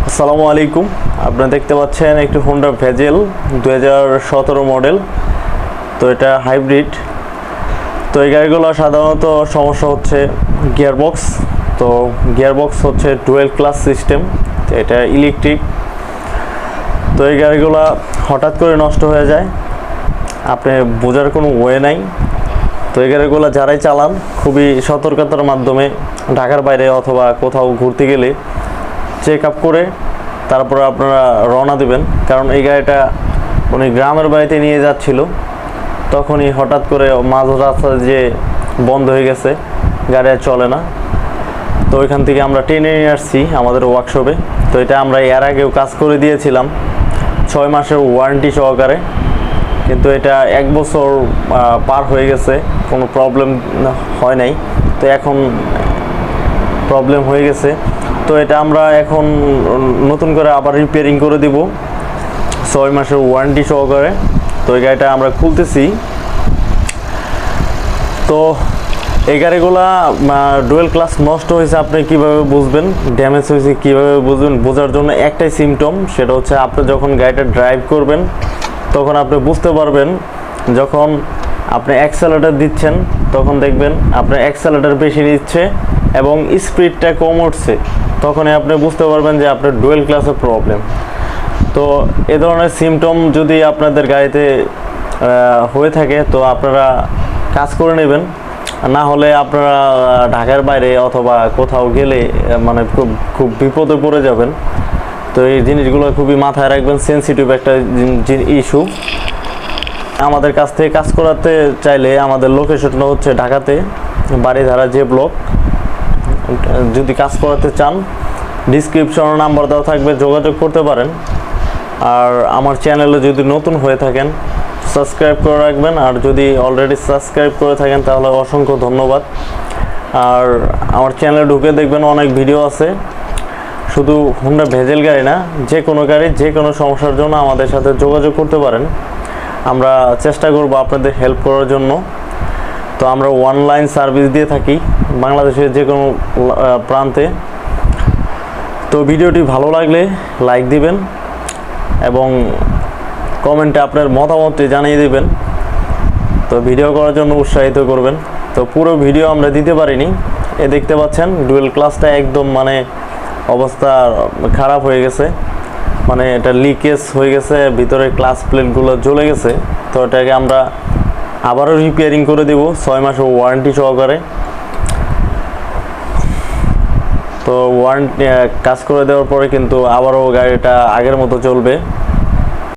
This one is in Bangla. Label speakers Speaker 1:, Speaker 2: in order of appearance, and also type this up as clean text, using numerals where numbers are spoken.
Speaker 1: আসসালামু আলাইকুম। আপনারা দেখতে পাচ্ছেন একটি হোন্ডা ভেজেল 2017 মডেল। তো এটা হাইব্রিড। তো এই গাড়িগুলো সাধারণত সমস্যা হচ্ছে গিয়ারবক্স। তো গিয়ারবক্স হচ্ছে ডুয়েল ক্লাস সিস্টেম, এটা ইলেকট্রিক। তো এই গাড়িগুলো হঠাৎ করে নষ্ট হয়ে যায়, আপনি বোঝার কোনো ওয়ে নাই। তো এই গাড়িগুলো যারাই চালান খুবই সতর্কতার মাধ্যমে ঢাকার বাইরে অথবা কোথাও ঘুরতে গেলে চেক আপ করে তারপরে আপনারা রওনা দেবেন। কারণ এই গাড়িটা উনি গ্রামের বাড়িতে নিয়ে যাচ্ছিল, তখনই হঠাৎ করে মাঝ রাস্তা যে বন্ধ হয়ে গেছে, গাড়ি আর চলে না। তো ওইখান থেকে আমরা টেনে নিয়ে আসছি আমাদের ওয়ার্কশপে। তো এটা আমরা এর আগেও কাজ করে দিয়েছিলাম 6 মাসের ওয়ারেন্টি সহকারে, কিন্তু এটা 1 বছর পার হয়ে গেছে, কোনো প্রবলেম হয় নাই। তো এখন প্রবলেম হয়ে গেছে, তো এটা আমরা এখন নতুন করে আবার রিপেয়ারিং করে দিব 6 মাসের ওয়ারেন্টি সহকারে। তো এই গাড়িটা আমরা খুলতেছি। তো এই গাড়িগুলা ডুয়েল ক্লাস নষ্ট হয়েছে আপনি কিভাবে বুঝবেন, ড্যামেজ হয়েছে কিভাবে বুঝবেন? বোঝার জন্য একটাই সিমটম, সেটা হচ্ছে আপনি যখন গাড়িটা ড্রাইভ করবেন তখন আপনি বুঝতে পারবেন। যখন আপনি অ্যাক্সেলারেটর দিচ্ছেন তখন দেখবেন আপনার অ্যাক্সেলারেটর বেশি নিচ্ছে এবং স্পিডটা কম উঠছে, তখনই আপনি বুঝতে পারবেন যে আপনার ডুয়েল ক্লাসের প্রবলেম। তো এ ধরনের সিমটম যদি আপনাদের গাড়িতে হয়ে থাকে তো আপনারা কাজ করে নেবেন, না হলে আপনারা ঢাকার বাইরে অথবা কোথাও গেলে মানে খুব বিপদে পড়ে যাবেন। তো এই জিনিসগুলো খুবই মাথায় রাখবেন, সেন্সিটিভ একটা ইস্যু। আমাদের কাছ থেকে কাজ করাতে চাইলে আমাদের লোকেশনটা হচ্ছে ঢাকাতে বারিধারা যে ব্লক। যদি কাজ করাতে চান ডিসক্রিপশনে নাম্বার দেওয়া থাকবে, যোগাযোগ করতে পারেন। আর আমার চ্যানেলে যদি নতুন হয়ে থাকেন সাবস্ক্রাইব করে রাখবেন, আর যদি অলরেডি সাবস্ক্রাইব করে থাকেন তাহলে অসংখ্য ধন্যবাদ। আর আমার চ্যানেলে ঢুকে দেখবেন অনেক ভিডিও আছে, শুধু হোন্ডা ভেজেল গাড়ি না, যে কোনো গাড়ি যে কোনো সমস্যার জন্য আমাদের সাথে যোগাযোগ করতে পারেন। আমরা চেষ্টা করব আপনাদের হেল্প করার জন্য। তো আমরা অনলাইন সার্ভিস দিয়ে থাকি বাংলাদেশের যে কোনো প্রান্তে। তো ভিডিওটি ভালো লাগলে লাইক দিবেন এবং কমেন্টে আপনার মতামতটি জানিয়ে দেবেন। তো ভিডিও করার জন্য উৎসাহিত করবেন। তো পুরো ভিডিও আমরা দিতে পারিনি, দেখতে পাচ্ছেন ডুয়েল ক্লাসটা একদম মানে অবস্থা খারাপ হয়ে গেছে, মানে এটা লিকেজ হয়ে গেছে, ভিতরে ক্লাস প্লেটগুলো জ্বলে গেছে। তো এটাকে আমরা আবারও রিপেয়ারিং করে দেব 6 মাসের ওয়ারেন্টি সহকারে। তো ওয়ারেন্টি কাজ করে দেওয়ার পরে কিন্তু আবারও গাড়িটা আগের মতো চলবে।